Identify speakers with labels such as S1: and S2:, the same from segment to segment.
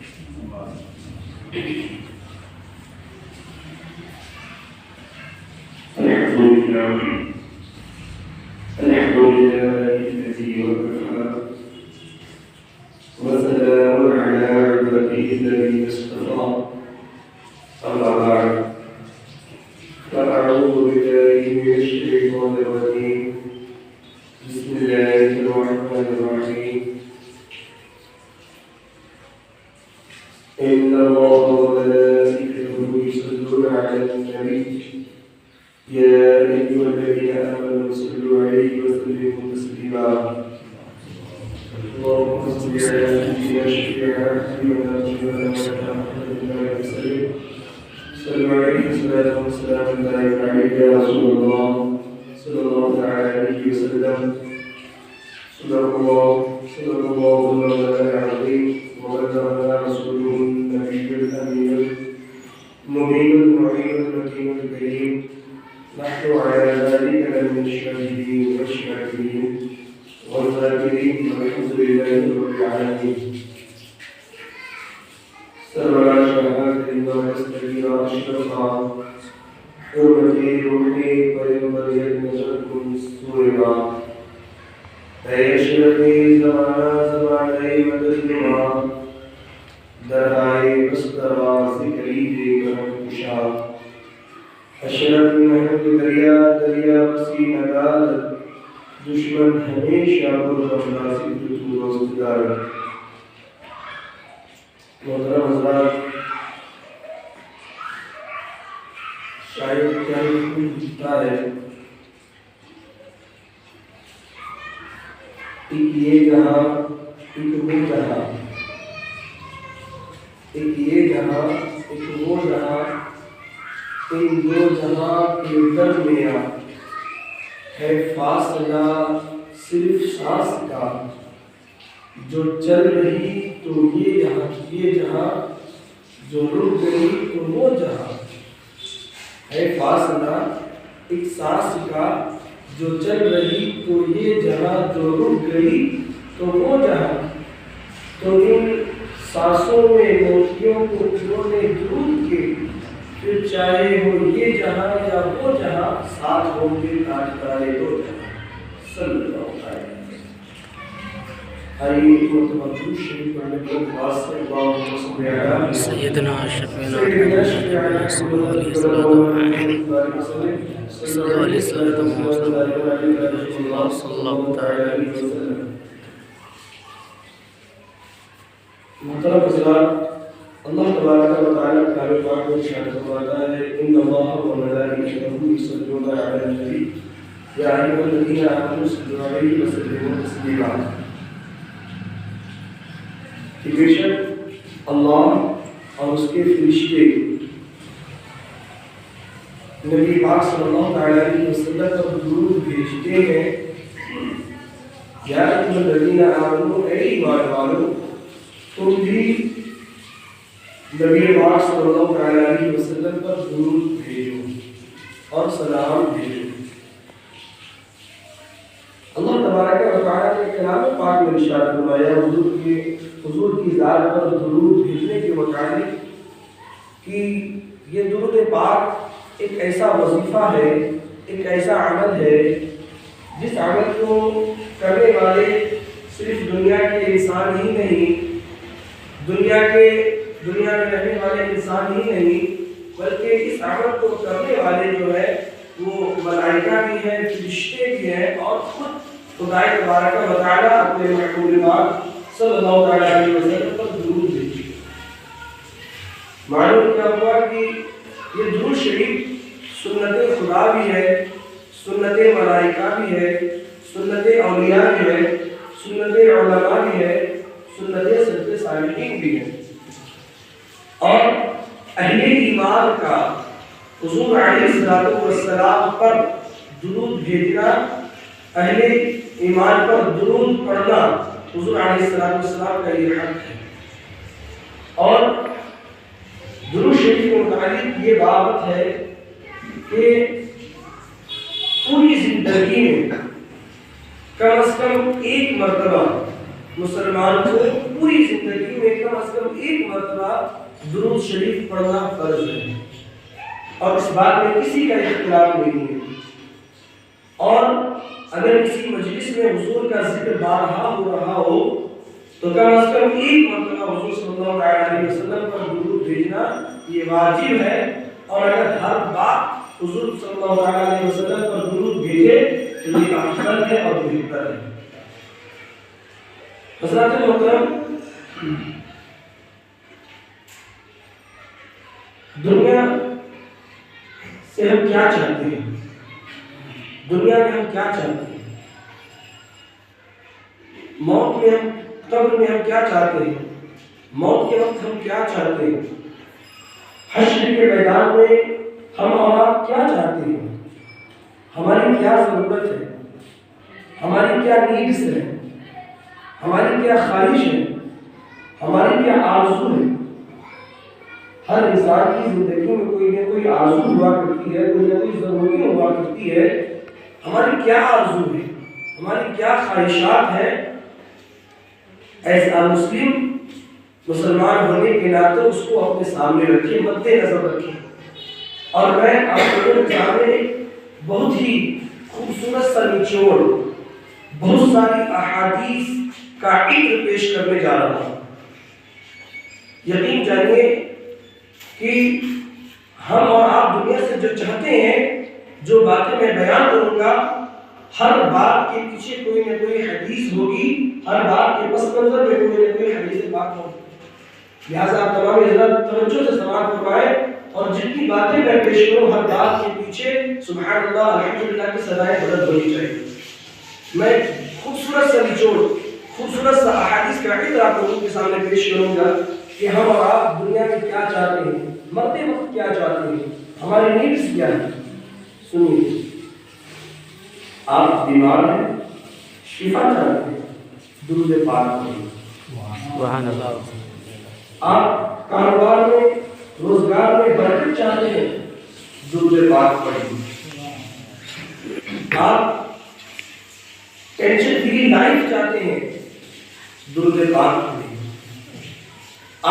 S1: الحمد لله الذي وكفى وسلام على عباده الذين اصطفى أما بعد فأعوذ بالله من الشيطان الرجيم بسم الله الرحمن الرحيم إن الله وملائكته يصلون على النبي يا أيها الذين آمنوا صلوا عليه وسلموا تسليما اللهم صل على سيدنا شفيعنا حبيبنا محمد وسلم صلوا عليه صلاة وسلام دائما عليك يا رسول الله صلى الله عليه وسلم صدق الله العظيم وبلغنا رسوله النبي الأمين المبين المعين المتين الكريم نحن على ذلك من الشاهدين والشاكرين والذاكرين والحمد لله رب العالمين سرور شهادة الله استغفر أشرفا حرمتي روحي وينبغي نشركم سورما أي أشرفي زماني مدلما درائي بسترا ذكري كرمكشا اشرف محمد دریا بسی ندالت دشمن ہمیشہ برغم تو روزگار محترم حضرات شاید کیا کوئی لکھتا ہے ایک یہ جہاں ایک وہ جہاں ایک یہ جہاں ایک وہ جہاں ان دو جہاں کے درمیان ہے فاصلہ صرف سانس کا جو چل رہی تو یہ جہاں جو رک گئی تو وہ جہاں ہے فاصلہ ایک سانس کا جو چل رہی تو یہ جہاں جو رک گئی تو وہ جہاں تو ان سانسوں میں موتیوں کو انہوں نے درود کے پھر چاہے ہو یہ جہاں یا وہ جہاں ساتھ ہوں گے تاجدارے دو جہاں صلی اللہ علیہ وسلم. آئیے مرتبہ درود شریف پڑھنے کے بعد سے اللہم صلی علی
S2: سیدنا شفیعنا صلی اللہ علیہ وسلم.
S1: محترم حضرات اللہ تبارک و تعالی کلام پاک میں ارشاد فرماتا ہے ان اللہ و ملائکتہ یصلون علی النبی یا ایھا الذین آمنوا صلوا علیہ وسلموا تسلیما. کہ بے شک اللہ اور اس کے فرشتے نبی پاک صلی اللہ علیہ وسلم پر درود بھیجتے ہیں. یا ایھا الذین آمنوا اے ایمان والو تم بھی نبی پاک صلی اللہ علیہ وسلم پر درود بھیجو اور سلام بھیجو. اللہ تبارک و تعالیٰ نے کلام پاک میں ارشاد فرمایا حضور کی ذات پر درود بھیجنے کے متعلق کہ یہ درود پاک ایک ایسا وظیفہ ہے، ایک ایسا عمل ہے جس عمل کو کرنے والے صرف دنیا کے انسان ہی نہیں، دنیا میں رہنے والے انسان ہی نہیں، بلکہ اس عمل کو کرنے والے جو ہے وہ ملائکہ بھی ہیں، فرشتے بھی ہیں، اور خود خدا تبارک و تعالی اپنے محبوب پاک صلی اللہ علیہ وسلم پر درود بھیجتے. معلوم کیا ہوا کہ یہ درود شریف سنت خدا بھی ہے، سنت ملائکہ بھی ہے، سنت اولیاء بھی ہے، سنت علماء بھی ہے، سنت سلف صالحین بھی ہے. اور اہل ایمان کا حضور علیہ السلام پر درود بھیجنا، اہل ایمان پر درود پڑھنا حضور علیہ السلام کا یہ حق ہے. اور درود شریف کے متعلق یہ بات ہے کہ پوری زندگی میں کم از کم ایک مرتبہ مسلمان کو پوری زندگی میں کم از کم ایک مرتبہ درود شریف پڑھنا فرض ہے، اور اس بات میں کسی کا اختلاف نہیں ہے۔ اور اگر کسی مجلس میں حضور کا ذکر بارہا ہو رہا ہو تو کم از کم ایک مرتبہ حضور صلی اللہ علیہ وسلم پر درود بھیجنا یہ واجب ہے، اور اگر ہر بات حضور صلی اللہ علیہ وسلم پر درود بھیجے تو یہ افضل ہے اور بہتر ہے۔ حضرات محترم، دنیا سے ہم کیا چاہتے ہیں؟ دنیا میں ہم کیا چاہتے ہیں؟ موت میں ہم قبر میں ہم کیا چاہتے ہیں؟ موت کے وقت ہم کیا چاہتے ہیں؟ حشر کے میدان میں ہم اور آپ کیا چاہتے ہیں؟ ہماری کیا ضرورت ہے؟ ہماری کیا نیڈس ہے؟ ہماری کیا خواہش ہے؟ ہماری کیا آرزو ہے؟ ہر انسان کی زندگی میں کوئی نہ کوئی آرزو ہوا کرتی ہے، کوئی نہ کوئی ضروری ہوا کرتی ہے۔ ہماری کیا آرزو ہے؟ ہماری کیا خواہشات ہیں؟ ایسا مسلمان ہونے کے ناطے اس کو اپنے سامنے رکھیں، مد نظر رکھیں۔ اور میں آپ لوگوں کے سامنے بہت ہی خوبصورت سا نچوڑ، بہت ساری احادیث کا عطر پیش کرنے جا رہا ہوں۔ یقین جانیے کہ ہم اور آپ دنیا سے جو چاہتے ہیں، جو باتیں میں بیان کروں گا، ہر بات کے پیچھے کوئی نہ کوئی حدیث ہوگی، ہر بات کے پس منظر میں کوئی نہ کوئی حدیث بات ہوگی۔ لہٰذا آپ تمام حضرات توجہ سے سماعت فرمائیں، اور جتنی باتیں میں پیش کروں ہر بات کے پیچھے سبحان اللہ الحمدللہ کی صدائیں بلند ہونی چاہیے۔ میں خوبصورت سا نچوڑ، خوبصورت سا احادیث کا عطر آپ لوگوں کے سامنے پیش کروں گا کہ ہم اور آپ دنیا میں کیا چاہتے ہیں، مرتے وقت کیا چاہتے ہیں، ہماری نیڈس کیا ہے۔ سنیے، آپ بیمار ہیں، شفا چاہتے ہیں، درود پاک پڑھیں۔
S2: سبحان اللہ۔
S1: آپ کاروبار میں، روزگار میں برکت چاہتے ہیں، درود پاک پڑھیں۔ آپ ٹینشن فری لائف چاہتے ہیں، درود پاک پڑھیں۔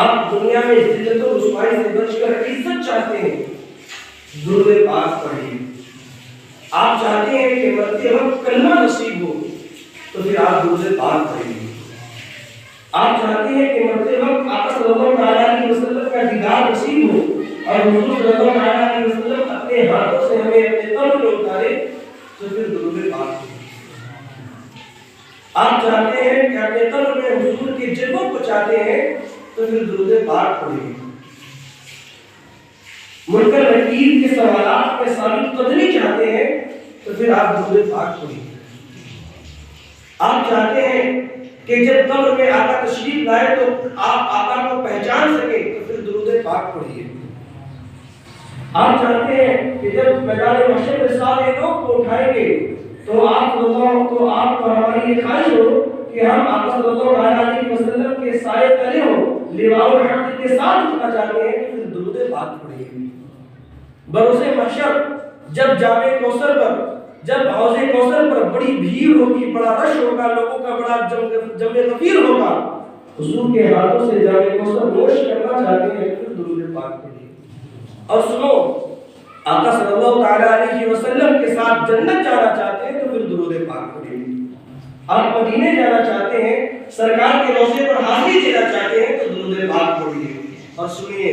S1: آپ دنیا میں ذلت و رسوائی سے بچ کر عزت چاہتے ہیں، درود پاک پڑھیں۔ آپ چاہتے ہیں کہ مرتے وقت کلمہ نصیب ہو تو پھر آپ درود پاک پڑھیں۔ آپ چاہتے ہیں کہ مرتے وقت آقا صلی اللہ علیہ وسلم کا دیدار نصیب ہو اور حضور صلی اللہ علیہ وسلم اپنے ہاتھوں سے ہمیں اپنے قبر میں اتارے تو پھر درود پاک پڑھیں۔ آپ چاہتے ہیں کہ اپنے قبر میں حضور کے جلووں کو چاہتے ہیں تو پھر درود پاک پڑھیں۔ منکر نکیر کے سوالات میں ثابت قدمی چاہتے ہیں تو پھر آپ درود پاک پڑھیں۔ آپ چاہتے ہیں کہ جب قبر میں آقا تشریف لائے تو آپ آقا کو پہچان سکیں تو پھر درود پاک پڑھیے۔ آپ چاہتے ہیں کہ جب میدان محشر میں سارے لوگ کو اٹھائیں گے تو آپ کو ہماری یہ خواہش ہو کہ ہم آقا صلی اللہ علیہ وسلم کے سائے تلے ہوں، لواء الحمد کے ساتھ اٹھنا چاہتے ہیں تو پھر درود پاک پڑھیے۔ بروز محشر جب جامع کوثر پر، جب حوض کوثر پر بڑی بھیڑ ہوگی، بڑا رش ہوگا، لوگوں کا بڑا جمع غفیر ہوگا، حضور کے ہاتھوں سے جامع کوثر نوش کرنا چاہتے ہیں پھر درود پاک پڑھیے۔ اور سنو، آقا صلی اللہ علیہ وسلم کے ساتھ جنت جانا چاہتے ہیں تو پھر درود پاک پڑھیے۔ آپ مدینے جانا چاہتے ہیں، سرکار کے روضے پر حاضری دینا چاہتے ہیں تو درود پاک پڑھیے۔ اور سنیے،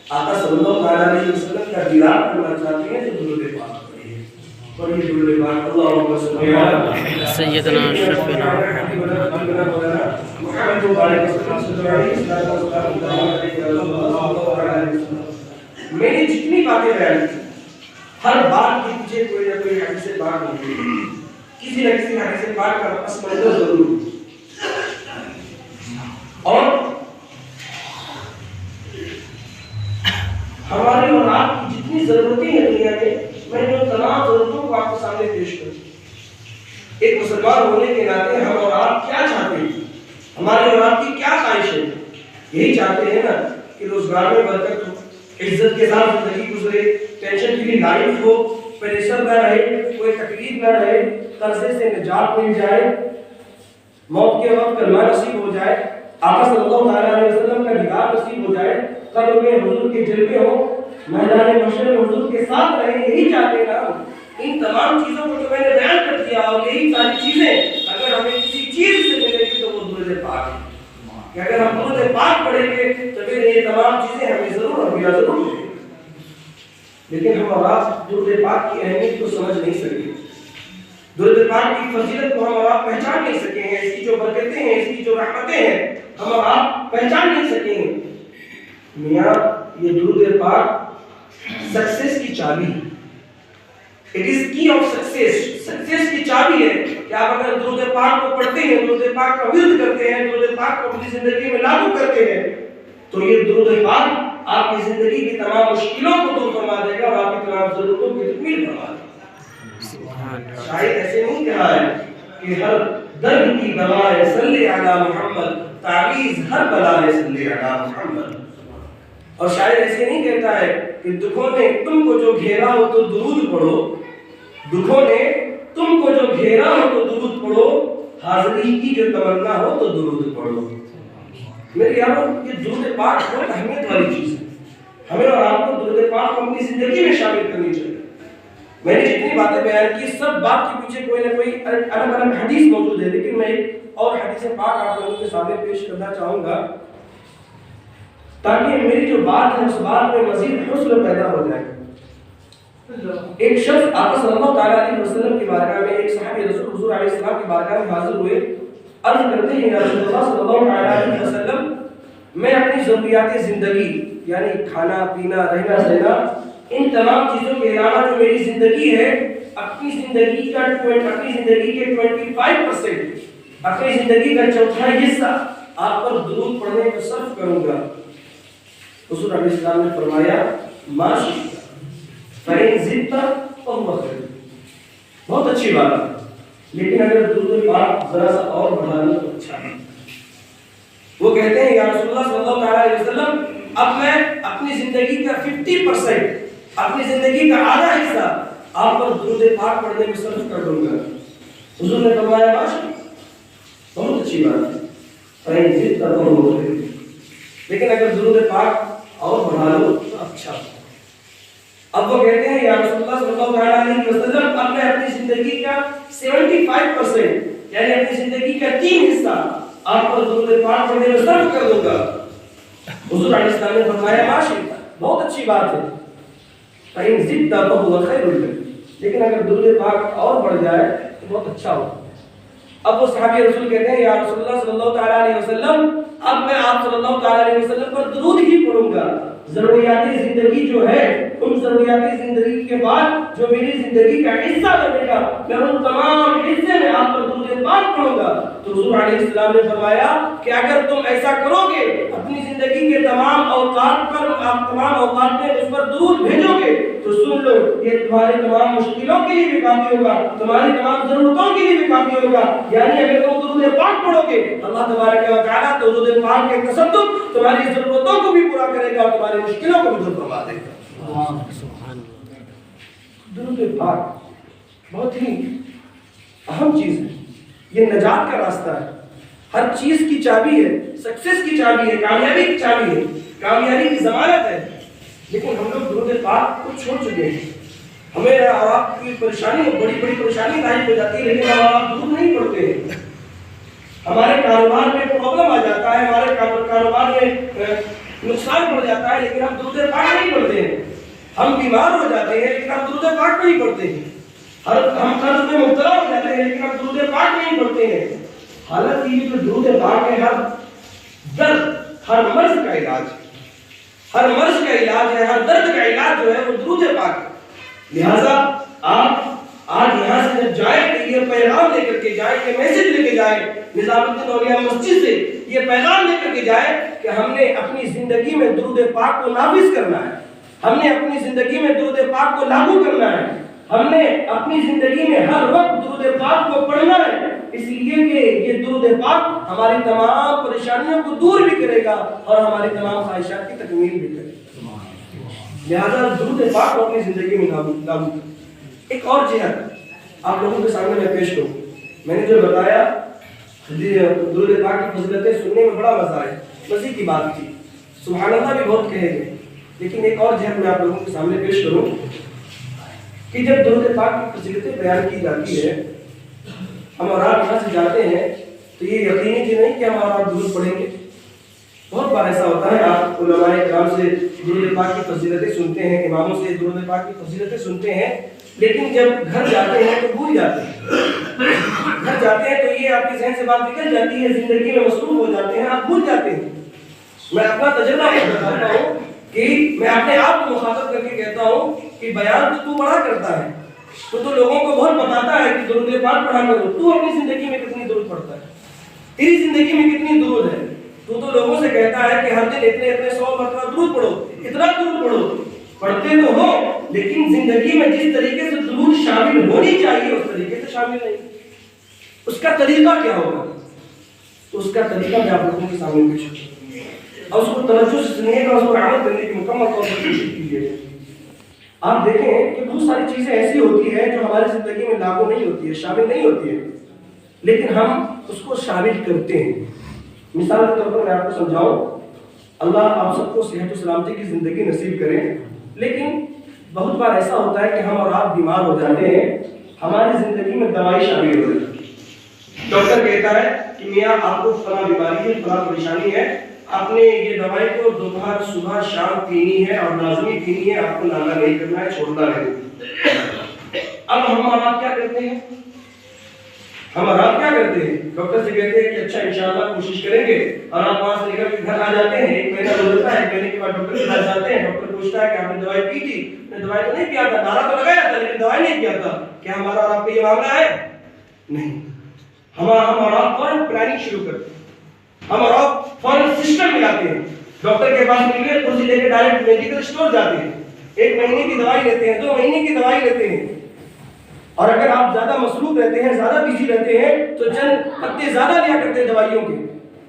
S1: آقا صلی اللہ علیہ وسلم کا دیدار کرنا چاہتے ہیں تو درود پاک پڑھیے۔ اور یہ درود پاک اللہم صلی علی
S2: سیدنا شفینا
S1: محمد میں نے جتنی باتیں بیان کی، ہر بات کے پیچھے کوئی نہ کوئی حدیث پاک ہوتی ہے، کسی نہ کسی حدیث پاک کا پس منظر ضرور۔ اور ہماری اور آپ کی جتنی ضرورتیں ہیں دنیا میں جو تمام ضرورتوں کو آپ کے سامنے پیش کروں۔ ایک مسلمان ہونے کے ناطے ہم اور آپ کیا چاہتے ہیں، ہماری اور آپ کی کیا خواہش ہے؟ یہی چاہتے ہیں نا کہ روزگار میں برکت ہو، عزت کے ساتھ زندگی گزرے، ٹینشن فری لائف ہو، پریشر نہ رہے، کوئی تکلیف نہ رہے، قرضے سے نجات مل جائے۔ موت کے وقت کلمہ نصیب ہو جائے، آقا صلی اللہ علیہ وسلم کا دیدار نصیب ہو جائے، قبر میں حضور کے جلوے ہوں، میدان محشر میں حضور کے ساتھ رہیں، یہی چاہتے ہیں نا۔ ان تمام چیزوں کو جو میں نے بیان کر دیا اور یہی ساری چیزیں اگر ہمیں کسی چیز سے ملے گی تو وہ درود پاک ہے کہ اگر ہم درود پاک پڑھیں گے تو پھر یہ تمام چیزیں ہمیں ضرور اور بیا ضرور ملیں گی۔ لیکن ہم اور آپ درود پاک کی اہمیت کو سمجھ نہیں سکے، درود پاک کی فضیلت کو ہم اور آپ پہچان نہیں سکیں ہیں، اس کی جو برکتیں ہیں، اس کی جو رحمتیں ہیں ہم اور آپ پہچان نہیں سکیں گے۔ میاں یہ درود پاک سکسیس کی چابی ہے، اٹ از کی آف سکسیس، سکسیس کی چابی ہے کہ آپ اگر درود پاک کو پڑھتے ہیں، درود پاک کا ورد کرتے ہیں، درود پاک کو اپنی زندگی میں لاگو کرتے ہیں تو یہ درود پاک آپ کی زندگی کی تمام مشکلوں کو دور فرما دے گا اور آپ کی تمام ضرورتوں کی تکمیل فرما دے گا۔ شاید ایسے نہیں کہا ہے کہ ہر درد کی دوا ہے صلی علی محمد، تعویذ ہر بلا ہے صلی علی محمد۔ اور شاید ایسے نہیں کہتا ہے کہ دکھوں نے تم کو جو گھیرا ہو تو درود پڑھو، دکھوں نے تم کو جو گھیرا ہو تو درود پڑھو، حاضری کی جو تمنا ہو تو درود پڑھو۔ میرے یارو یہ درود پاک بہت اہمیت والی چیز ہے، ہمیں اور آپ کو درود پاک کو اپنی زندگی میں شامل کرنی چاہیے۔ میں نے جتنی باتیں بیان کی سب بات کے پیچھے کوئی نہ کوئی الگ الگ حدیث موجود ہے، لیکن میں ایک اور حدیث پاک آپ لوگوں کے سامنے پیش کرنا چاہوں گا تاکہ میری جو بات ہے اس بات میں مزید حسن پیدا ہو جائے۔ ایک شخص آقا صلی اللہ علیہ وسلم کی بارگاہ میں، ایک صحابی رسول حضور علیہ السلام کی بارگاہ میں حاضر ہوئے، عرض کرتے ہیں یا رسول اللہ صلی اللہ علیہ وسلم میں اپنی ضروریات زندگی یعنی کھانا پینا رہنا سہنا ان تمام چیزوں کے علاوہ جو میری زندگی ہے اپنی زندگی کے 25%، اپنی زندگی کا چوتھائی حصہ آپ پر درود پڑھنے پر صرف کروں گا۔ حضور علیہ السلام نے فرمایا ما شئت فإن زدت فهو خير، بہت اچھی بات ہے، لیکن اگر درود پاک ذرا سا اور بڑھا لیں تو اچھا ہے۔ وہ کہتے ہیں یا رسول اللہ صلی اللہ علیہ وسلم اب میں اپنی زندگی کا 50%، اپنی زندگی کا آدھا حصہ آپ پر درود پاک پڑھنے میں صرف کر دوں گا۔ حضور نے فرمایا ماشاء بہت اچھی بات ہے، فإن زدت فهو خير، لیکن اگر درود پاک اور بڑھا لو تو اچھا۔ اب وہ کہتے ہیں یا رسول اللہ صلی اللہ علیہ وسلم اب میں اپنی زندگی کا 75% یعنی اپنی زندگی کا 3 حصہ آپ پر درود پاک پڑھنے میں صرف کر دوں گا۔ حضور علیہ السلام نے فرمایا ماشاء بہت اچھی بات ہے، فإن زدت فهو خير لك، لیکن اگر درود پاک اور بڑھ جائے تو بہت اچھا ہو۔ اب وہ صحابی رسول کہتے ہیں یا رسول اللہ صلی اللہ علیہ وسلم اب میں آپ صلی اللہ علیہ وسلم پر درود ہی پڑھوں گا، ضروریات زندگی جو ہے ان ضروریات زندگی کے بعد جو میری زندگی کا حصہ بنے گا میں ان تمام حصے میں آپ پر درود پاک پڑھوں گا۔ تو حضور علیہ السلام نے فرمایا کہ اگر تم ایسا کرو گے اپنی زندگی کے تمام اوقات پر آپ تمام اوقات میں اس پر درود بھیجو گے تو سن لو یہ تمہارے تمام مشکلوں کے لیے بھی کافی ہوگا، تمہاری تمام ضرورتوں کے لیے بھی کافی ہوگا۔ یعنی اگر تم درود پاک پڑھو گے اللہ تبارک و تعالیٰ درود پاک کے تصدق تمہاری ضرورتوں کو بھی پورا کرے گا اور تمہاری مشکلوں کو بھی دور فرما دے گا۔ درود پاک بہت ہی اہم چیز ہے، یہ نجات کا راستہ ہے، ہر چیز کی چابی ہے، سکسیس کی چابی ہے، کامیابی کی چابی ہے، کامیابی کی ضمانت ہے۔ لیکن ہم لوگ درود پاک کو چھوڑ چکے ہیں، ہمیں آپ کی پریشانی بڑی بڑی پریشانی لاحق ہو جاتی ہے لیکن آپ درود نہیں پڑھتے ہیں، ہمارے کاروبار میں پرابلم آ جاتا ہے، ہمارے کاروبار میں نقصان پڑ جاتا ہے لیکن ہم درود پاک نہیں پڑھتے ہیں، ہم بیمار ہو جاتے ہیں لیکن ہم درود پاک نہیں پڑھتے ہیں، ہم قرض میں مبتلا ہو جاتے ہیں لیکن ہم درود پاک نہیں پڑھتے ہیں۔ حالانکہ یہ جو درود پاک ہے ہر درد ہر مرض کا علاج ہے، ہر مرض کا علاج ہے، ہر درد کا علاج جو ہے وہ درود پاک ہے۔ لہٰذا آپ آج یہاں سے جب جائیں تو یہ پیغام لے کر کے جائیں، یہ میسج لے کے جائیں نظام الدین اولیاء مسجد سے، یہ پیغام لے کر کے جائیں کہ ہم نے اپنی زندگی میں درود پاک کو نافذ کرنا ہے، ہم نے اپنی زندگی میں درود پاک کو لاگو کرنا ہے، ہم نے اپنی زندگی میں ہر وقت درود پاک کو پڑھنا ہے، اس لیے کہ یہ درود پاک ہماری تمام پریشانیوں کو دور بھی کرے گا اور ہماری تمام خواہشات کی تکمیل بھی کرے گا۔ لہذا درود پاک کو اپنی زندگی میں لاگو کریں۔ ایک اور جہت آپ لوگوں کے سامنے میں پیش کروں، میں نے جو بتایا درود پاک کی فضیلتیں سننے میں بڑا مزہ آیا، مزے کی بات تھی، سبحان اللہ بھی بہت کہے گئے، لیکن ایک اور جہت میں آپ لوگوں کے سامنے پیش کروں کہ جب درود پاک کی فضیلتیں بیان کی جاتی ہے، ہم اور آپ یہاں سے جاتے ہیں تو یہ یقینی کہ نہیں کہ ہم اور آپ درود پڑھیں گے. بہت بار ایسا ہوتا ہے آپ علماء کرام سے درود پاک کی فضیلتیں سنتے ہیں، اماموں سے درود پاک کی فضیلتیں سنتے ہیں، لیکن جب گھر جاتے ہیں تو بھول جاتے ہیں. گھر جاتے ہیں تو یہ آپ کے ذہن سے بات نکل جاتی ہے، زندگی میں مصروف ہو جاتے ہیں، آپ بھول جاتے ہیں. میں اپنا تجربہ بتاتا ہوں کہ میں اپنے آپ کو مخاطب کر کے کہتا ہوں کہ بیان تو بڑا کرتا ہے، تو لوگوں کو بہت بتاتا ہے کہ درود پاک پڑھا کرو، تو اپنی زندگی میں کتنی درود پڑھتا ہے، تیری زندگی میں کتنی درود ہے. تو لوگوں سے کہتا ہے کہ ہر دن اتنے 100 مرتبہ درود پڑھو، اتنا درود پڑھو، پڑھتے تو ہو لیکن زندگی میں جس طریقے سے درود شامل ہونی چاہیے اس طریقے سے شامل نہیں. اس کا طریقہ کیا ہوگا؟ تو اس کا طریقہ میں آپ لوگوں کے سامنے پیش کروں اور اس کو توجہ سے سنیے گا، اس کو عمل کرنے کی مکمل طور پر کوشش کیجیے. آپ دیکھیں کہ بہت ساری چیزیں ایسی ہوتی ہیں جو ہماری زندگی میں لاگو نہیں ہوتی ہے، شامل نہیں ہوتی ہے، لیکن ہم اس کو شامل کرتے ہیں. مثال کے طور پر میں آپ کو سمجھاؤں، اللہ آپ سب کو صحت و سلامتی کی زندگی نصیب کرے، لیکن بہت بار ایسا ہوتا ہے کہ ہم اور آپ بیمار ہو جاتے ہیں، ہماری زندگی میں دوائی شامل ہو جاتی ہے. ڈاکٹر کہتا ہے کہ میاں آپ کو فلاں بیماری ہے، فلاں پریشانی ہے، آپ نے یہ دوائی کو دوپہر صبح شام پینی ہے اور لازمی پینی ہے، آپ کو ناغہ نہیں کرنا ہے، چھوڑنا نہیں. اب ہم اور آپ کیا کرتے ہیں؟ ہم اور آپ کیا کرتے ہیں؟ ڈاکٹر سے کہتے ہیں کہ اچھا انشاءاللہ کوشش کریں گے، اور آپ وہاں سے نکل کے گھر آ جاتے ہیں. ایک مہینہ گزرتا ہے، ایک مہینے کے بعد ڈاکٹر کے پاس جاتے ہیں، ڈاکٹر پوچھتا ہے کہ آپ نے دوائی پی تھی؟ میں نے دوائی تو نہیں پیا تھا، نعرہ تو لگایا تھا لیکن دوائی نہیں پیا تھا. کیا ہمارا اور آپ کا یہ معاملہ ہے؟ نہیں. ہم اور آپ فوراً پلاننگ شروع کرتے ہیں، ہم اور آپ فوراً سسٹم ملاتے ہیں. ڈاکٹر کے پاس نکلے کرسی لے کے ڈائریکٹ میڈیکل اسٹور جاتے ہیں، 1 مہینے کی دوائی لیتے ہیں، 2 مہینے کی دوائی لیتے ہیں. اور اگر آپ زیادہ مصروف رہتے ہیں، زیادہ بزی رہتے ہیں تو چند پتے زیادہ لیا کرتے ہیں دوائیوں کے،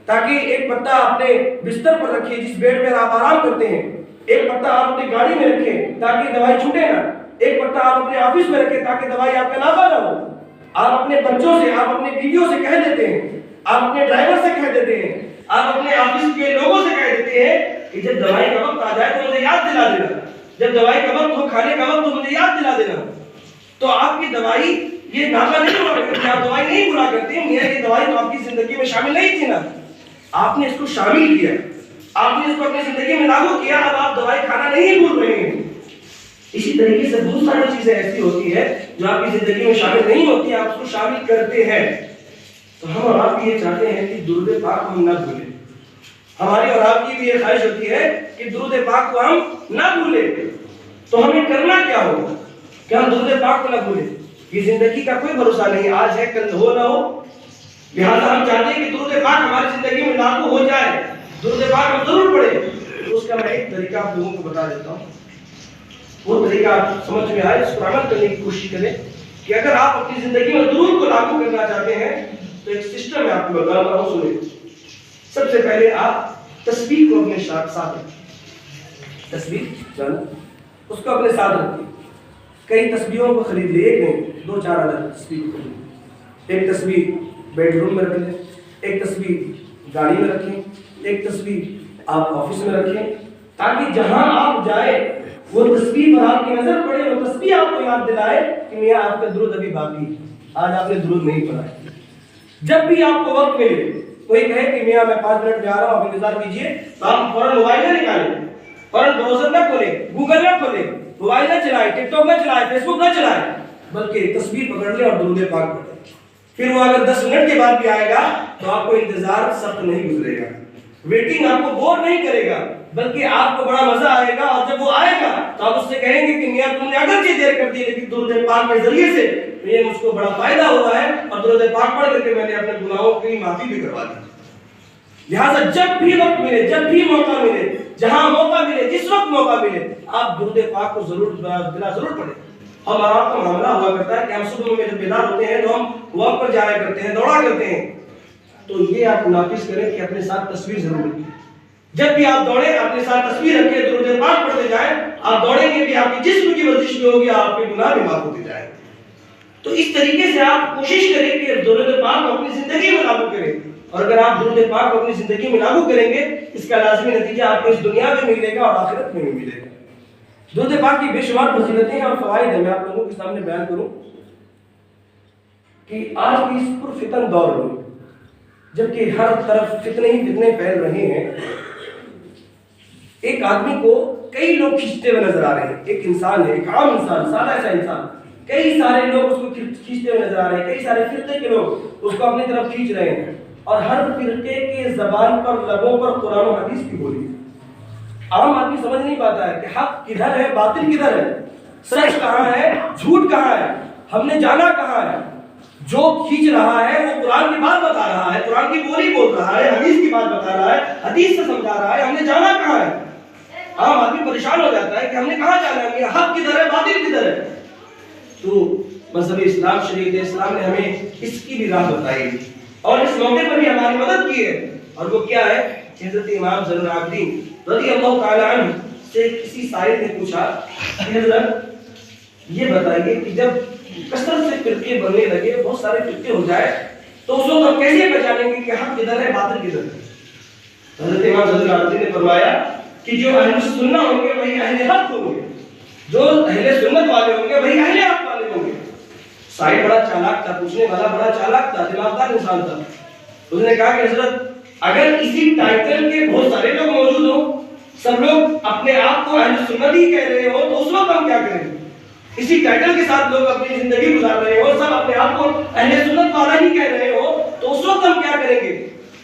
S1: تاکہ ایک پتا اپنے بستر پر رکھیں جس بیڈ پر آپ آرام کرتے ہیں، ایک پتا آپ اپنی گاڑی میں رکھیں تاکہ دوائی چھوٹے نہ، ایک پتا آپ اپنے آفس میں رکھیں تاکہ دوائی آپ کا نافع نہ ہو. آپ اپنے بچوں سے، آپ اپنے بیویوں سے کہہ دیتے ہیں، آپ اپنے ڈرائیور سے کہہ دیتے ہیں، آپ اپنے آفس کے لوگوں سے کہہ دیتے ہیں کہ جب دوائی کا وقت آ جائے تو مجھے یاد دلا دینا، جب دوائی کا وقت ہو، کھانے کا وقت ہو، مجھے یاد دلا دینا. تو آپ کی دوائی یہ نافع نہیں ہوا کرتی، آپ دوائی نہیں بھولا کرتے. میرا یہ دوائی تو آپ کی زندگی میں شامل نہیں تھی نا، آپ نے اس کو شامل کیا، آپ نے اس کو اپنی زندگی میں لاگو کیا، اب آپ دوائی کھانا نہیں بھول رہے ہیں. اسی طریقے سے بہت ساری چیزیں ایسی ہوتی ہیں جو آپ کی زندگی میں شامل نہیں ہوتی، آپ اس کو شامل کرتے ہیں. تو ہم اور آپ یہ چاہتے ہیں کہ درود پاک ہم نہ بھولیں. ہماری اور آپ کی بھی یہ خواہش ہوتی ہے کہ درود پاک کو ہم نہ بھولیں. تو ہمیں کرنا کیا ہوگا کہ ہم درود پاک کو نہ بھولیں؟ یہ زندگی کا کوئی بھروسہ نہیں، آج ہے کل ہو نہ ہو، لہٰذا ہم چاہتے ہیں کہ درود پاک ہماری زندگی میں لاگو ہو جائے، درود پاک ہم ضرور پڑھیں. تو اس کا میں ایک طریقہ آپ لوگوں کو بتا دیتا ہوں، وہ طریقہ آپ سمجھ میں آئے، اس پر عمل کرنے کی کوشش کریں کہ اگر آپ اپنی زندگی میں درود کو لاگو کرنا چاہتے ہیں تو ایک سسٹم میں آپ کو بتا رہا ہوں، سنیں. سب سے پہلے آپ تسبیح کو اپنے ساتھ رکھیں، تسبیح جانا اس کو اپنے ساتھ رکھیں. کئی تسبیحوں کو خرید لیں، ایک نہیں 2-4 الگ تسبیح کو خرید لیں. ایک تسبیح بیڈ روم میں رکھ لیں، ایک تسبیح گاڑی میں رکھیں، ایک تسبیح آپ آفس میں رکھیں، تاکہ جہاں آپ جائیں وہ تسبیح پر آپ کی نظر پڑے، وہ تسبیح آپ کو یاد دلائے کہ میاں آپ کا درود ابھی باقی ہے، آج آپ نے درود نہیں پڑھا ہے. جب بھی آپ کو وقت ملے، کوئی کہے کہ میاں میں 5 منٹ میں آ رہا ہوں، آپ انتظار کیجیے، تو آپ فوراً موبائل نہ نکالیں، فوراً براؤزر نہ کھولیں، گوگل نہ کھولیں، موبائل نہ چلائیں، ٹک ٹاک نہ چلائیں، فیس بک نہ چلائیں، بلکہ تصویر پکڑ لیں اور درود پاک پڑھیں. پھر وہ اگر 10 منٹ کے بعد بھی آئے گا تو آپ کو انتظار سخت نہیں گزرے گا، ویٹنگ آپ کو بور نہیں کرے گا، بلکہ آپ کو بڑا مزہ آئے گا. اور جب وہ آئے گا تو آپ اس سے کہیں گے کہ میاں تم نے اگرچہ دیر کر دی لیکن درود پاک کے ذریعے سے یہ مجھ کو بڑا فائدہ ہوا ہے، اور درود پاک پڑھ کر کے میں نے اپنے گناہوں کی معافی بھی کروا دی. لہٰذا جب بھی وقت ملے، جب بھی موقع ملے، جہاں موقع ملے، جس وقت موقع ملے، آپ درود پاک کو ضرور پڑھیں. ہم آپ کا معاملہ ہوا کرتا ہے کہ ہم صبح میں جب بیدار ہوتے ہیں تو ہم واک پر جایا کرتے ہیں، دوڑا کرتے ہیں. تو یہ آپ نافذ کریں کہ اپنے ساتھ تصویر ضرور رکھیں. جب بھی آپ دوڑیں اپنے ساتھ تصویر رکھیں، درود پاک پڑھتے جائیں. آپ دوڑیں گے کہ آپ کی جسم کی ورزش بھی ہوگی، آپ کے گناہ بھی معاف ہوتے جائیں. تو اس طریقے سے آپ کوشش کریں کہ درود پاک کو اپنی زندگی میں لاگو کریں، اور اگر آپ درود پاک کو اپنی زندگی میں لاگو کریں گے اس کا لازمی نتیجہ آپ کو اس دنیا میں ملے گا اور آخرت میں بھی ملے گا۔ درود پاک کی بے شمار فضیلتیں اور فوائد ہیں، میں آپ لوگوں کے سامنے بیان کروں کہ آج کی اس پرفتن دور میں جبکہ ہر طرف فتنے ہی فتنے پھیل رہے ہیں، ایک آدمی کو کئی لوگ کھینچتے ہوئے نظر آ رہے ہیں۔ ایک انسان ہے، ایک عام انسان، سادہ سا انسان، کئی سارے لوگ اس کو کھینچتے ہوئے نظر آ رہے ہیں، کئی سارے فرقے کے لوگ اس کو اپنی طرف کھینچ رہے ہیں، اور ہر فرقے کے زبان پر لبوں پر قرآن و حدیث کی بولی۔ عام آدمی سمجھ نہیں پاتا ہے کہ حق کدھر ہے، باطل کدھر ہے، سچ کہاں ہے، جھوٹ کہاں ہے، ہم نے جانا کہاں ہے۔ جو کھینچ رہا ہے وہ قرآن کی بات بتا رہا ہے، قرآن کی بولی بول رہا ہے، حدیث کی بات بتا رہا ہے، حدیث سے سمجھا رہا ہے، ہم نے جانا کہاں ہے۔ عام آدمی پریشان ہو جاتا ہے کہ ہم نے کہاں جانا ہے، حق کدھر ہے، باطل کدھر ہے۔ تو مذہب اسلام، شریعت اسلام نے ہمیں اس کی بھی راہ بتائی اور اس موقع پر بھی ہماری مدد کی ہے، اور وہ کیا ہے؟ حضرت امام زین العابدین رضی اللہ تعالی عنہ سے کسی سائل نے پوچھا کہ حضرت یہ بتائیے کہ جب کثرت سے فرقے بننے لگے، بہت سارے فرقے ہو جائے، تو اس وقت ہم کیسے پہچانیں گے کہ حق کدھر ہے، باطل کدھر ہے؟ حضرت امام زین العابدین نے فرمایا کہ جو اہل سنت ہوں گے وہی اہل حق ہوں گے، جو اہل سنت والے ہوں گے وہی اہل حق والے ہوں گے۔ سائل بڑا چالاک تھا، پوچھنے والا بڑا چالاک تھا، دماغدار انسان تھا۔ اس نے کہا کہ حضرت اگر اسی ٹائٹل کے بہت سارے لوگ موجود ہوں، سب لوگ اپنے آپ کو اہل سنت ہی کہہ رہے ہو، تو اس وقت ہم کیا کریں گے؟ اسی ٹائٹل کے ساتھ لوگ اپنی زندگی گزار رہے ہو، سب اپنے آپ کو اہل سنت والا ہی کہہ رہے ہو، تو اس وقت ہم کیا کریں گے؟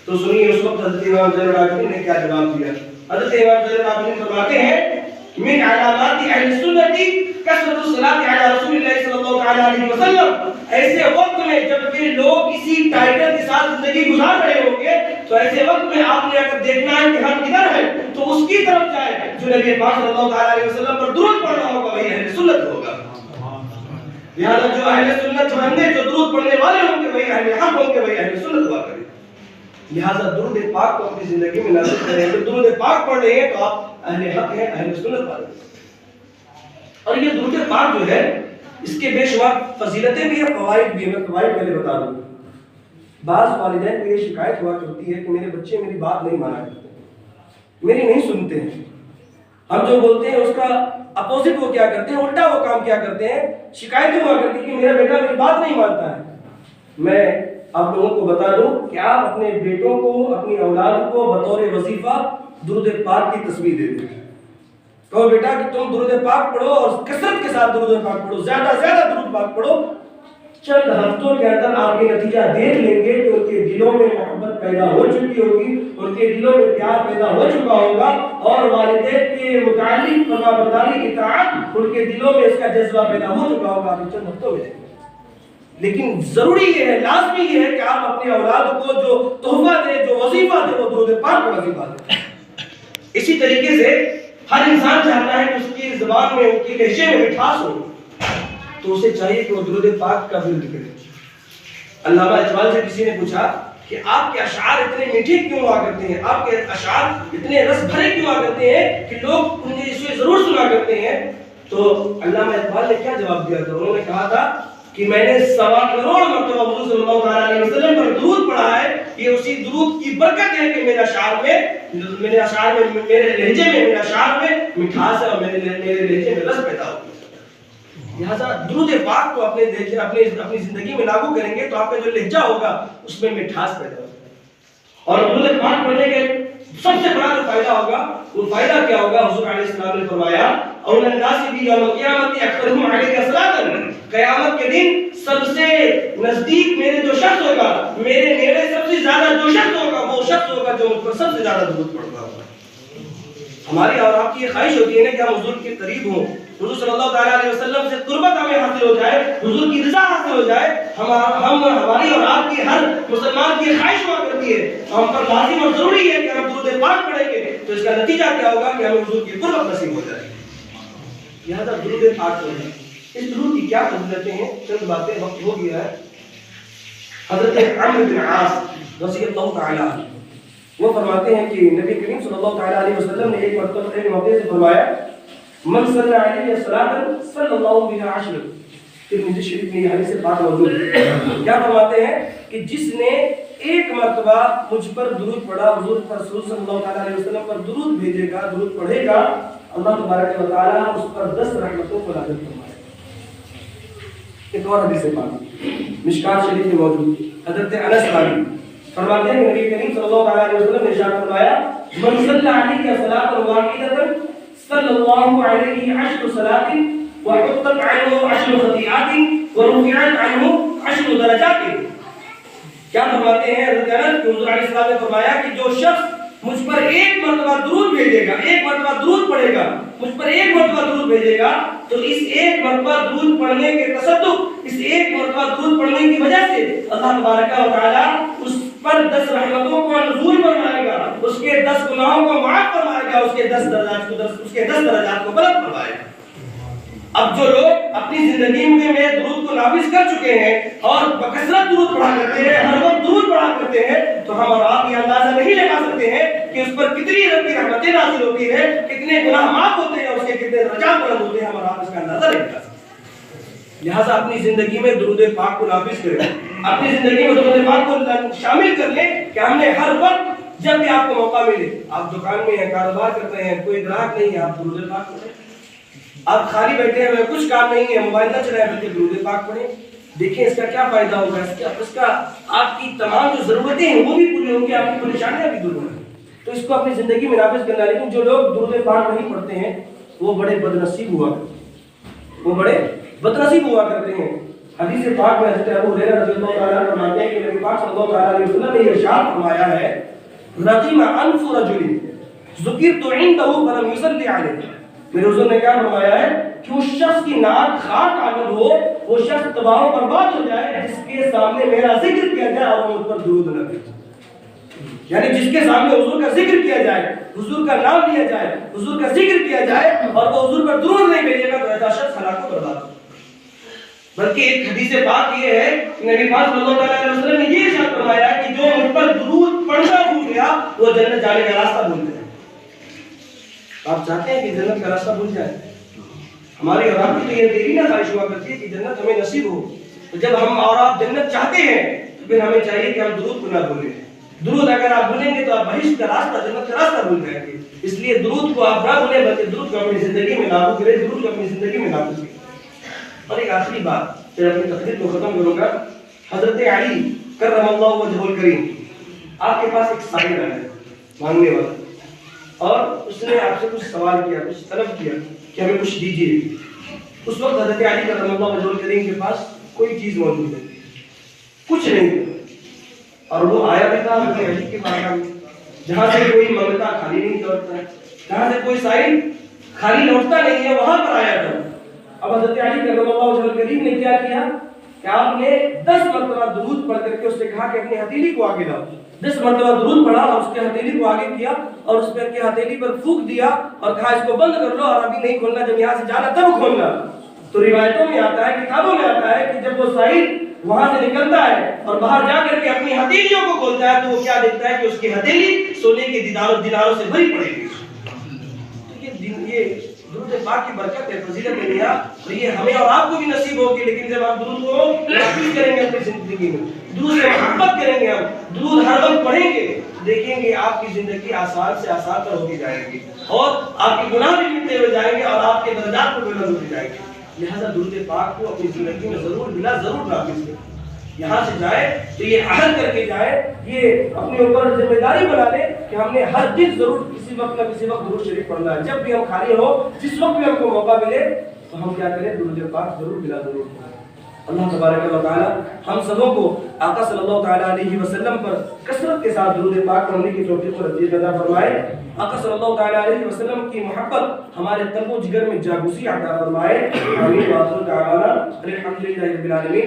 S1: تو سنیے اس وقت حضرت امام زین العابدین نے کیا جواب دیا۔ حضرت امام زین العابدین فرماتے ہیں من علامات اہل سنت کثرت الصلاۃ علی رسول اللہ صلی اللہ علیہ وسلم، ایسے وقت میں جب کہ لوگ اسی ٹائٹل کے ساتھ زندگی گزار رہے ہوں گے، تو ایسے وقت میں آپ نے اگر دیکھنا ہے کہ حق کدھر ہے تو اس کی طرف جائے جو نبی پاک صلی اللہ علیہ وسلم پر درود پڑھ رہا ہوگا وہی اہل سنت ہوگا۔ لہٰذا جو اہل سنت ہوں گے، جو درود پڑھنے والے ہوں گے وہی اہل حق ہوں گے، وہی اہل سنت ہوا کریں۔ لہٰذا درود پاک کو اپنی زندگی میں نازل کریں۔ اگر درود پاک پڑھ رہے ہیں تو آپ اہل حق ہیں، اہل سنت والے ہیں۔ اور یہ درود پاک جو ہے اس کے بے شمار فضیلتیں بھی ہیں، فوائد بھی ہیں۔ میں فوائد پہلے بتا دوں۔ بعض والدین کو یہ شکایت ہوا کرتی ہے کہ میرے بچے میری بات نہیں مانا کرتے، میری نہیں سنتے ہیں، ہم جو بولتے ہیں اس کا اپوزٹ وہ کیا کرتے ہیں، الٹا وہ کام کیا کرتے ہیں۔ شکایتیں ہوا کرتی ہے کہ میرا بیٹا میری بات نہیں مانتا ہے۔ میں آپ لوگوں کو بتا دوں کہ آپ اپنے بیٹوں کو، اپنی اولاد کو بطور وظیفہ درود پاک کی تصویر دے دیں۔ کہو بیٹا کہ تم درود پاک پڑھو اور کثرت کے ساتھ درود پاک پڑھو، زیادہ سے زیادہ درود پاک پڑھو۔ چند ہفتوں کے اندر آپ یہ نتیجہ دیکھ لیں گے کہ ان کے دلوں میں محبت پیدا ہو چکی ہوگی، ان کے دلوں میں پیار پیدا ہو چکا ہوگا، اور والدین کے متعلق فرما برداری اطاعت ان کے دلوں میں اس کا جذبہ پیدا ہو چکا ہوگا آپ چند ہفتوں میں۔ لیکن ضروری یہ ہے، لازمی یہ ہے کہ آپ اپنی اولاد کو جو تحفہ دیں، جو وظیفہ دیں، وہ درود پاک کا وظیفہ دیں۔ اسی طریقے سے ہر انسان چاہتا ہے کہ اس کی زبان میں، ان کی لہجے میں مٹھاس ہو، تو اسے چاہیے کہ وہ درود پاک کا ورد کرے۔ علامہ اقبال سے کسی نے پوچھا کہ آپ کے اشعار اتنے میٹھے کیوں ہوا کرتے ہیں، آپ کے اشعار اتنے رس بھرے کیوں ہوا کرتے ہیں کہ لوگ انہیں اسے ضرور سنا کرتے ہیں؟ تو علامہ اقبال نے کیا جواب دیا تھا؟ انہوں نے کہا تھا کہ میں نے 1.25 کروڑ مرتبہ حضور صلی اللہ علیہ وسلم پر درود پڑھا ہے، یہ اسی درود کی برکت ہے کہ میرے اشعار میں، میرے لہجے میں، میرے اشعار میں مٹھاس ہے اور میرے لہجے میں رس پیدا ہوگا۔ لہذا درود پاک کو اپنی زندگی میں لاگو کریں گے تو آپ کا جو لہجہ ہوگا اس میں مٹھاس پیدا ہوگا۔ اور درود پاک پڑھنے کے سب سے بڑا جو فائدہ ہوگا، وہ فائدہ کیا ہوگا؟ حضور علیہ السلام نے فرمایا اول الناس بھی یوم القیامت اکثرهم علیک صلاۃ، قیامت کے دن سب سے نزدیک میرے جو شخص ہوگا، میرے نیڑے سب سے زیادہ جو شخص ہوگا، وہ شخص ہوگا جو مجھ پر سب سے زیادہ درود پڑھتا ہوگا۔ ہماری اور آپ کی یہ خواہش ہوتی ہے نا کہ ہم حضور کے قریب ہوں، حضور صلی اللہ تعالیٰ علیہ وسلم سے قربت ہمیں حاصل ہو جائے، حضور کی رضا حاصل ہو جائے۔ ہماری اور آپ کی ہر مسلمان کی خواہش ہوا کرتی ہے، ہم پر لازم اور ضروری ہے کہ ہم درود پاک پڑھیں گے تو اس کا نتیجہ کیا ہوگا کہ ہمیں حضور کی قربت نصیب ہو جائے گی۔ لہذا درود پاک پڑھیں۔ اس درود کی کیا فضیلتیں ہیں؟ چند باتیں، وقت ہو گیا ہے۔ حضرت عمرو بن عاص رضی اللہ تعالیٰ عنہ وہ فرماتے ہیں کہ نبی کریم صلی اللہ تعالیٰ علیہ وسلم نے ایک مرتبہ ایک موقع سے فرمایا من صلی علیہ صلاۃ صلی اللہ بها عشر، ترمذی شریف میں یہ حدیث پاک موجود ہے. کیا فرماتے ہیں کہ جس نے ایک مرتبہ مجھ پر درود پڑھا، حضور رسول صلی اللہ علیہ وسلم پر درود بھیجے گا، درود پڑھے گا، اللہ تبارک و تعالیٰ اس پر 10 رحمتوں کو نازل فرمائے گا. ایک اور حدیث پاک مشکات شریف میں موجود، حضرت انس راوی فرماتے ہیں کہ نبی کریم صلی اللہ علیہ وسلم نے ارشاد فرمایا من صلی علیہ صلاۃ واحدۃ صلی اللہ علیہ 10 صلاۃ وحطت عنہ 10 خطیئات ورفعت عنہ 10 درجات. کیا فرماتے ہیں حضرت انس کہ حضور علیہ السلام نے فرمایا کہ جو شخص مجھ پر ایک مرتبہ درود بھیجے گا، ایک مرتبہ درود پڑھے گا، مجھ پر ایک مرتبہ درود بھیجے گا، تو اس ایک مرتبہ درود پڑھنے کے تصدق، اس ایک مرتبہ درود پڑھنے کی وجہ سے اللہ تبارک و تعالیٰ اس پر 10 رحمتوں کو نزول فرمائے گا، اس کے 10 گناہوں کو معاف فرمائے گا، اس کے 10 درجات کو بلند فرمائے گا. اب جو لوگ اپنی زندگی میں درود کو نافذ کر چکے ہیں اور بکثرت درود پڑھا کرتے ہیں، ہر وقت درود پڑھا کرتے ہیں، تو ہم اور آپ یہ اندازہ نہیں لگا سکتے ہیں کہ اس پر کتنی رب کی رحمتیں نازل ہوتی ہیں، کتنے گناہ معاف ہوتے ہیں، اس کے کتنے درجات بلند ہوتے ہیں. ہم اور آپ اس کا اندازہ نہیں لگا سکتے. لہٰذا اپنی زندگی میں درود پاک کو نافذ کریں، اپنی زندگی میں درود پاک کو شامل کر لیں کہ ہم نے ہر وقت جب بھی آپ کو موقع ملے، آپ دکان میں ہیں، کاروبار کرتے ہیں، کوئی گراہک نہیں ہے، آپ درود پاک پڑھیں. آپ خالی بیٹھے ہیں، کچھ کام نہیں ہے، موبائل نہ چلائیں بلکہ درود پاک پڑھیں. دیکھیں اس کا کیا فائدہ ہوگا، اس کا آپ کی تمام جو ضرورتیں ہیں وہ بھی پوری ہوں گی، آپ کی پریشانیاں بھی دور ہوں گی. تو اس کو اپنی زندگی میں نافذ کرنا. لیکن جو لوگ درود پاک نہیں پڑھتے ہیں وہ بڑے بدنصیب ہوا کرتے ہیں. حدیث پاک میں حضرت ابو ہریرہ رضی اللہ تعالیٰ عنہ فرماتے ہیں کہ نبی پاک صلی اللہ علیہ وسلم نے ارشاد فرمایا ہے رغم انف رجل ذکرت عنده فلم يصلي علیہ. میرے حضور نے کیا فرمایا ہے کہ اس شخص کی ناک خاک آلود ہو، وہ شخص تباہ و برباد ہو جائے جس کے سامنے میرا ذکر کیا جائے اور وہ مجھ پر درود نہ بھیجے. یعنی جس کے سامنے حضور کا ذکر کیا جائے، حضور کا نام لیا جائے، حضور کا ذکر کیا جائے اور وہ حضور پر درود نہیں بھیجے گا تو ایسا شخص ہلاک و برباد ہو. بلکہ ایک حدیث پاک یہ ہے کہ نبی پاک صلی اللہ علیہ وسلم نے یہ ارشاد فرمایا کہ جو مجھ پر درود پڑھنا بھول گیا وہ جنت جانے کا راستہ بھول گیا. آپ چاہتے ہیں کہ جنت کا راستہ بھول جائے؟ ہماری اور آپ کی تو یہ دلی نہ خواہش ہوا کرتی ہے کہ جنت ہمیں نصیب ہو. تو جب ہم اور آپ جنت چاہتے ہیں تو پھر ہمیں چاہیے کہ ہم درود کو نہ بھولیں. درود اگر آپ بھولیں گے تو آپ بہشت کا راستہ، جنت کا راستہ بھول جائیں گے. اس لیے درود کو آپ نہ بھولیں بلکہ درود کو اپنی زندگی میں لاگو کریں، درود کو اپنی زندگی میں لاگو کریں. اور ایک آخری بات پھر اپنی تقریر کو ختم کروں گا. حضرت علی کرم اللہ وجہہ الکریم، آپ کے پاس ایک سائل آیا ہے مانگنے والا، اور اس نے آپ سے کچھ سوال کیا، کچھ طلب کیا کہ ہمیں کچھ دیجیے. اس وقت حضرت علی کرم اللہ وجہہ الکریم کے پاس کوئی چیز موجود نہیں، کچھ نہیں. اور وہ آیا بھی تھا حضرت علی کے بارگاہ میں جہاں سے کوئی منگتا خالی نہیں لوٹتا ہے، جہاں سے کوئی سائل خالی لوٹتا نہیں ہے، وہاں پر آیا تھا. اب حضرت علی کرم اللہ وجہہ الکریم نے کیا کیا کہ آپ نے 10 مرتبہ درود پڑھ کر کے اس سے کہا کہ اپنی ہتھیلی کو آگے لاؤ. 10 مرتبہ درود پڑھا اور اس کے ہتھیلی کو آگے کیا اور اس پہ کے ہتھیلی پر پھونک دیا اور کہا اس کو بند کر لو اور ابھی نہیں کھولنا، جب یہاں سے جانا تب کھولنا. تو روایتوں میں آتا ہے، کتابوں میں آتا ہے کہ جب وہ سائل وہاں سے نکلتا ہے اور باہر جا کر کے اپنی ہتھیلیوں کو کھولتا ہے تو وہ کیا دیکھتا ہے کہ اس کی ہتھیلی سونے کے دیناروں سے بھری پڑے گی. تو یہ درود پاک کی برکت ہے، فضیلت ہے میاں، اور یہ ہمیں اور آپ کو بھی نصیب ہوگی. لیکن جب آپ درود کو نافذ کریں گے اپنی زندگی میں، درود سے محبت کریں گے، ہم درود ہر وقت پڑھیں گے، دیکھیں گے آپ کی زندگی آسان سے آسان تر ہوتی جائے گی اور آپ کے گناہ بھی مٹتے ہوئے جائیں گے اور آپ کے درجات کو بلند ہوتے جائیں گے. لہذا درود پاک کو اپنی زندگی میں ضرور نافذ کریں. یہاں سے جائے تو یہ عہد کر کے جائے، یہ اپنے اوپر ذمہ داری بنا لے کہ ہم نے ہر دن ضرور کسی وقت نہ کسی وقت درود شریف پڑھنا ہے. جب بھی ہم خالی ہو، جس وقت بھی ہم کو موقع ملے تو ہم کیا کریں، درود پاک ضرور بلا ضرور پڑھیں. اللہ تبارک و تعالی ہم سبوں کو آقا صلی اللہ تعالی علیہ وسلم پر کثرت کے ساتھ درود پاک پڑھنے کی توفیق و نصیب عطا فرمائے. آقا صلی اللہ تعالی علیہ وسلم کی محبت ہمارے قلب و جگر میں جاگوسی عطا فرمائے. آمین. وآخر دعوانا الحمدللہ رب العالمین.